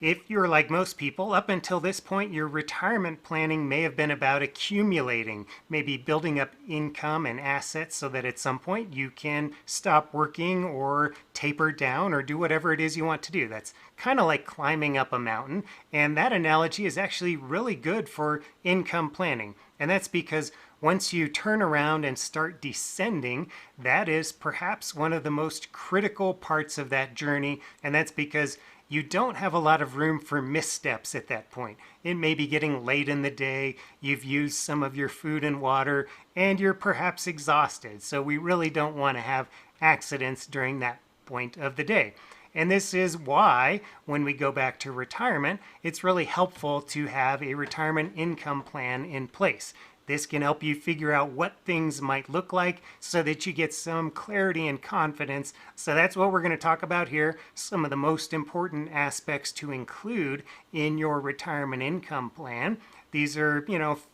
If you're like most people, up until this point, your retirement planning may have been about accumulating, maybe building up income and assets so that at some point you can stop working or taper down or do whatever it is you want to do. That's kind of like climbing up a mountain. And that analogy is actually really good for income planning. And that's because once you turn around and start descending, that is perhaps one of the most critical parts of that journey. And that's because you don't have a lot of room for missteps at that point. It may be getting late in the day, you've used some of your food and water, and you're perhaps exhausted. So we really don't want to have accidents during that point of the day. And this is why, when we go back to retirement, it's really helpful to have a retirement income plan in place. This can help you figure out what things might look like so that you get some clarity and confidence. So that's what we're going to talk about here. Some of the most important aspects to include in your retirement income plan. These are,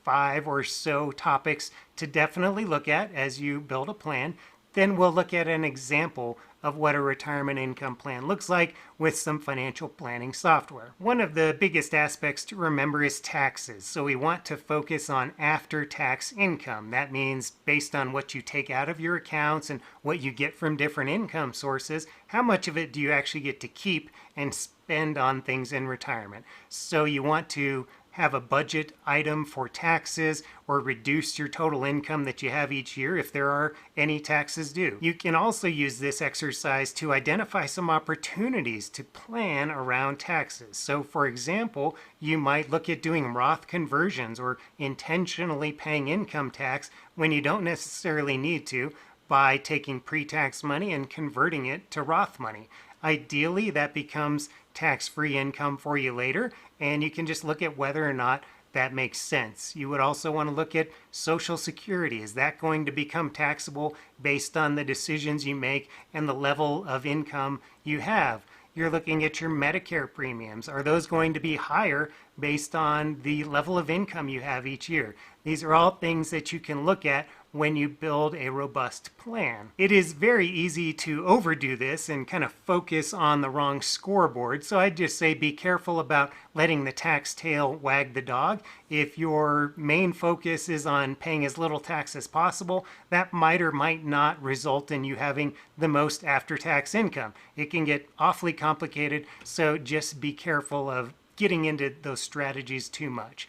5 or so topics to definitely look at as you build a plan. Then we'll look at an example of what a retirement income plan looks like with some financial planning software. One of the biggest aspects to remember is taxes. So we want to focus on after-tax income. That means based on what you take out of your accounts and what you get from different income sources, how much of it do you actually get to keep and spend on things in retirement. So you want to have a budget item for taxes or reduce your total income that you have each year if there are any taxes due. You can also use this exercise to identify some opportunities to plan around taxes. So for example, you might look at doing Roth conversions or intentionally paying income tax when you don't necessarily need to by taking pre-tax money and converting it to Roth money. Ideally, that becomes tax-free income for you later, and you can just look at whether or not that makes sense. You would also want to look at Social Security. Is that going to become taxable based on the decisions you make and the level of income you have? You're looking at your Medicare premiums. Are those going to be higher based on the level of income you have each year? These are all things that you can look at when you build a robust plan. It is very easy to overdo this and kind of focus on the wrong scoreboard. So I'd just say be careful about letting the tax tail wag the dog. If your main focus is on paying as little tax as possible, that might or might not result in you having the most after-tax income. It can get awfully complicated, so just be careful of getting into those strategies too much.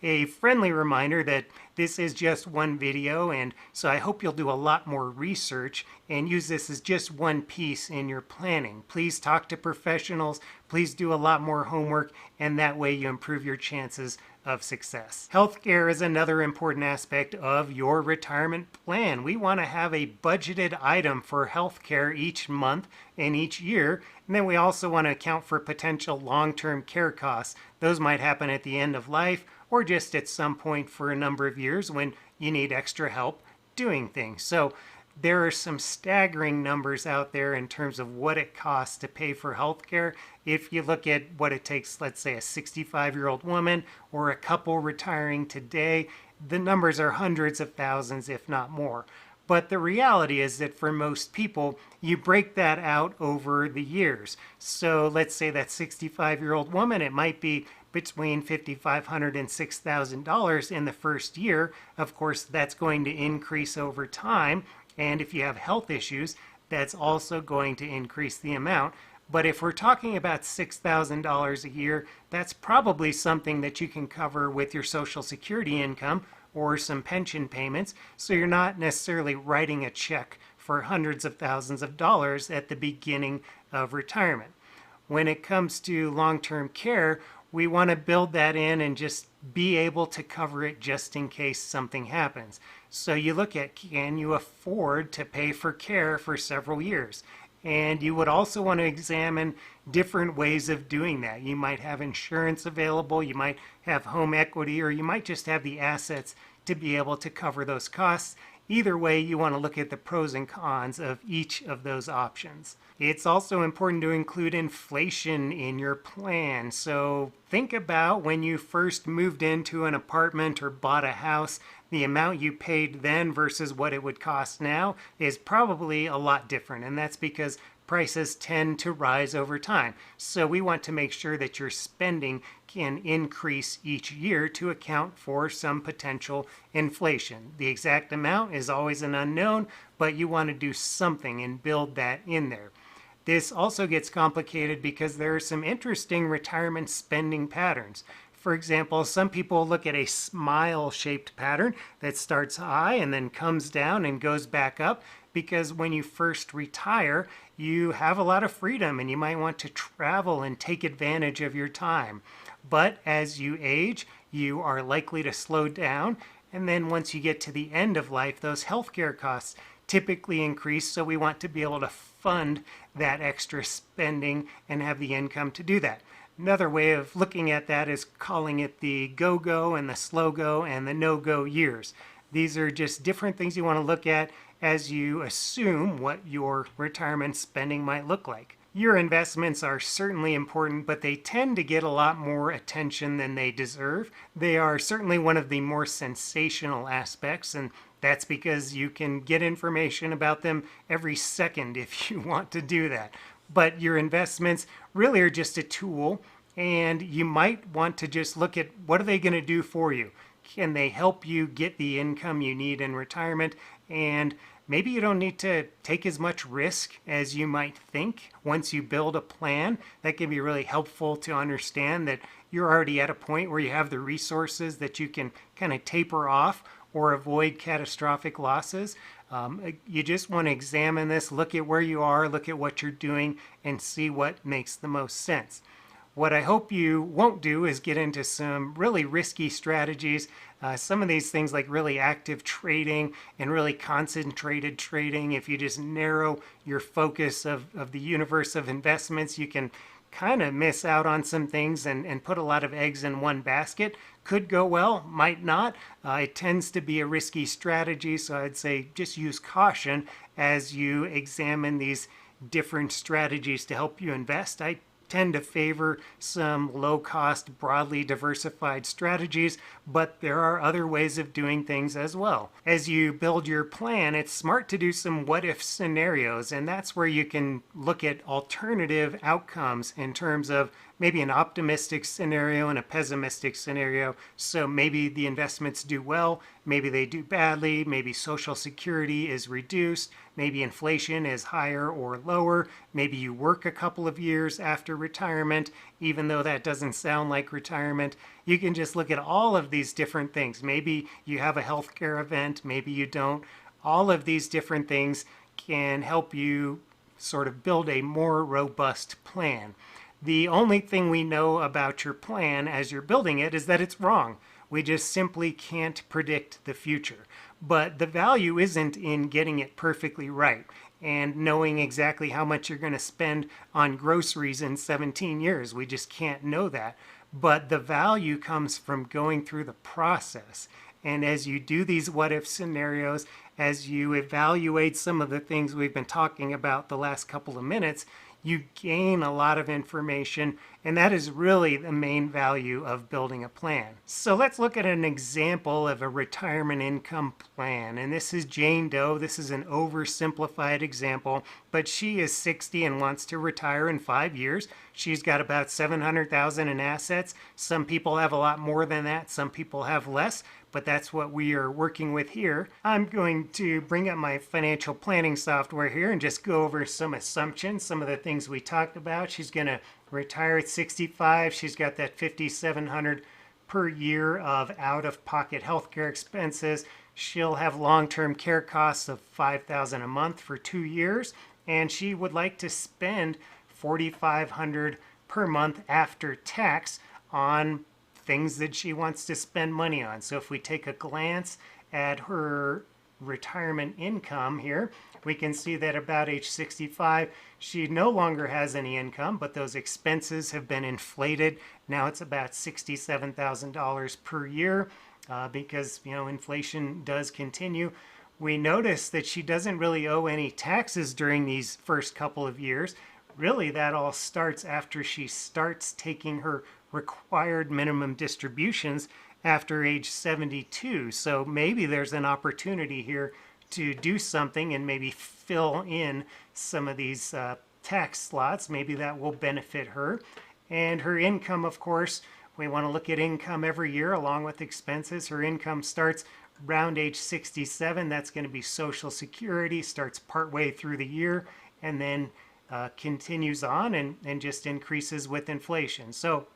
A friendly reminder that this is just one video, and so I hope you'll do a lot more research and use this as just one piece in your planning. Please talk to professionals, please do a lot more homework, and that way you improve your chances of success. Healthcare is another important aspect of your retirement plan. We want to have a budgeted item for healthcare each month and each year, and then we also want to account for potential long-term care costs. Those might happen at the end of life or just at some point for a number of years when you need extra help doing things. So there are some staggering numbers out there in terms of what it costs to pay for healthcare. If you look at what it takes, let's say a 65-year-old woman or a couple retiring today, the numbers are hundreds of thousands, if not more. But the reality is that for most people, you break that out over the years. So let's say that 65-year-old woman, it might be between $5,500 and $6,000 in the first year. Of course, that's going to increase over time. And if you have health issues, that's also going to increase the amount. But if we're talking about $6,000 a year, that's probably something that you can cover with your Social Security income or some pension payments. So you're not necessarily writing a check for hundreds of thousands of dollars at the beginning of retirement. When it comes to long-term care, we want to build that in and just be able to cover it just in case something happens. So you look at, can you afford to pay for care for several years? And you would also want to examine different ways of doing that. You might have insurance available, you might have home equity, or you might just have the assets to be able to cover those costs. Either way, you want to look at the pros and cons of each of those options. It's also important to include inflation in your plan. So think about when you first moved into an apartment or bought a house, the amount you paid then versus what it would cost now is probably a lot different. And that's because prices tend to rise over time. So we want to make sure that your spending can increase each year to account for some potential inflation. The exact amount is always an unknown, but you want to do something and build that in there. This also gets complicated because there are some interesting retirement spending patterns. For example, some people look at a smile-shaped pattern that starts high and then comes down and goes back up because when you first retire, you have a lot of freedom and you might want to travel and take advantage of your time. But as you age, you are likely to slow down, and then once you get to the end of life, those healthcare costs typically increase, so we want to be able to fund that extra spending and have the income to do that. Another way of looking at that is calling it the go-go and the slow-go and the no-go years. These are just different things you want to look at as you assume what your retirement spending might look like. Your investments are certainly important, but they tend to get a lot more attention than they deserve. They are certainly one of the more sensational aspects, and that's because you can get information about them every second if you want to do that. But your investments really are just a tool, and you might want to just look at what are they going to do for you. Can they help you get the income you need in retirement? And maybe you don't need to take as much risk as you might think. Once you build a plan, that can be really helpful to understand that you're already at a point where you have the resources that you can kind of taper off or avoid catastrophic losses. You just want to examine this, look at where you are, look at what you're doing, and see what makes the most sense. What I hope you won't do is get into some really risky strategies. Some of these things like really active trading and really concentrated trading, if you just narrow your focus of the universe of investments, you can kind of miss out on some things and put a lot of eggs in one basket. Could go well, might not. It tends to be a risky strategy, so I'd say just use caution as you examine these different strategies to help you invest. I tend to favor some low-cost, broadly diversified strategies, but there are other ways of doing things as well. As you build your plan, it's smart to do some what-if scenarios, and that's where you can look at alternative outcomes in terms of maybe an optimistic scenario and a pessimistic scenario. So maybe the investments do well, maybe they do badly, maybe Social Security is reduced, maybe inflation is higher or lower, maybe you work a couple of years after retirement, even though that doesn't sound like retirement. You can just look at all of these different things. Maybe you have a healthcare event, maybe you don't. All of these different things can help you sort of build a more robust plan. The only thing we know about your plan as you're building it is that it's wrong. We just simply can't predict the future. But the value isn't in getting it perfectly right and knowing exactly how much you're going to spend on groceries in 17 years. We just can't know that. But the value comes from going through the process. And as you do these what-if scenarios, as you evaluate some of the things we've been talking about the last couple of minutes, you gain a lot of information, and that is really the main value of building a plan. So let's look at an example of a retirement income plan. And this is Jane Doe. This is an oversimplified example, but she is 60 and wants to retire in 5 years. She's got about $700,000 in assets. Some people have a lot more than that. Some people have less, but that's what we are working with here. I'm going to bring up my financial planning software here and just go over some assumptions, some of the things we talked about. She's going to retire at 65. She's got that $5,700 per year of out-of-pocket healthcare expenses. She'll have long-term care costs of $5,000 a month for 2 years, and she would like to spend $4,500 per month after tax on things that she wants to spend money on. So if we take a glance at her retirement income here, we can see that about age 65, she no longer has any income, but those expenses have been inflated. Now it's about $67,000 per year because, inflation does continue. We notice that she doesn't really owe any taxes during these first couple of years. Really, that all starts after she starts taking her required minimum distributions after age 72. So maybe there's an opportunity here to do something and maybe fill in some of these tax slots. Maybe that will benefit her. And her income, of course, we want to look at income every year along with expenses. Her income starts around age 67. That's going to be Social Security, starts partway through the year, and then continues on and just increases with inflation. So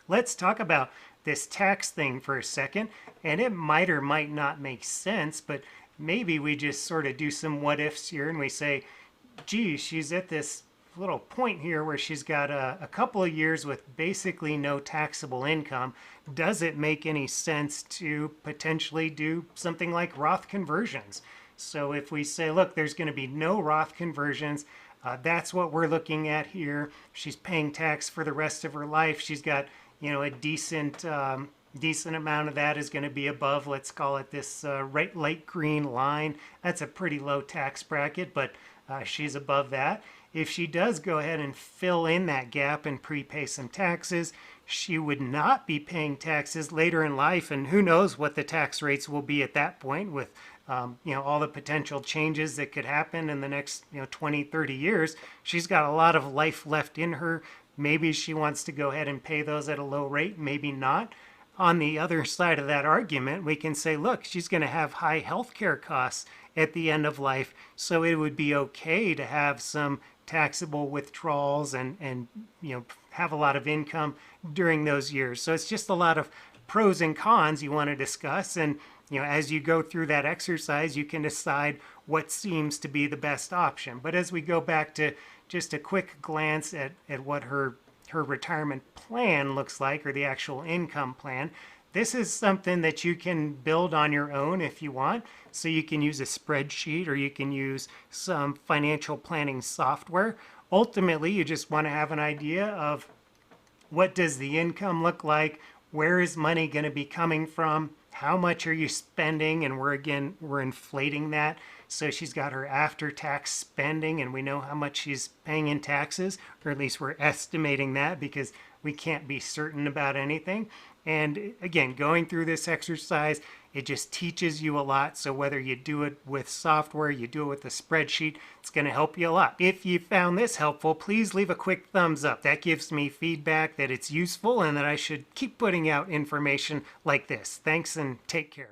let's talk about this tax thing for a second. And it might or might not make sense, but maybe we just sort of do some what ifs here and we say, gee, she's at this little point here where she's got a couple of years with basically no taxable income. Does it make any sense to potentially do something like Roth conversions? So if we say, look, there's going to be no Roth conversions, that's what we're looking at here. She's paying tax for the rest of her life. She's got, a decent amount of that is going to be above, let's call it this light green line. That's a pretty low tax bracket, but she's above that. If she does go ahead and fill in that gap and prepay some taxes, she would not be paying taxes later in life, and who knows what the tax rates will be at that point with all the potential changes that could happen in the next 20, 30 years. She's got a lot of life left in her. Maybe she wants to go ahead and pay those at a low rate, maybe not. On the other side of that argument, we can say, look, she's going to have high healthcare costs at the end of life, so it would be okay to have some taxable withdrawals and have a lot of income during those years. So it's just a lot of pros and cons you want to discuss, and as you go through that exercise, you can decide what seems to be the best option. But as we go back to just a quick glance at what her retirement plan looks like, or the actual income plan, this is something that you can build on your own if you want. So you can use a spreadsheet or you can use some financial planning software. Ultimately, you just want to have an idea of what does the income look like, where is money going to be coming from, how much are you spending, and we're inflating that. So she's got her after-tax spending, and we know how much she's paying in taxes, or at least we're estimating that because we can't be certain about anything. And again, going through this exercise, it just teaches you a lot. So whether you do it with software, you do it with a spreadsheet, it's going to help you a lot. If you found this helpful, please leave a quick thumbs up. That gives me feedback that it's useful and that I should keep putting out information like this. Thanks and take care.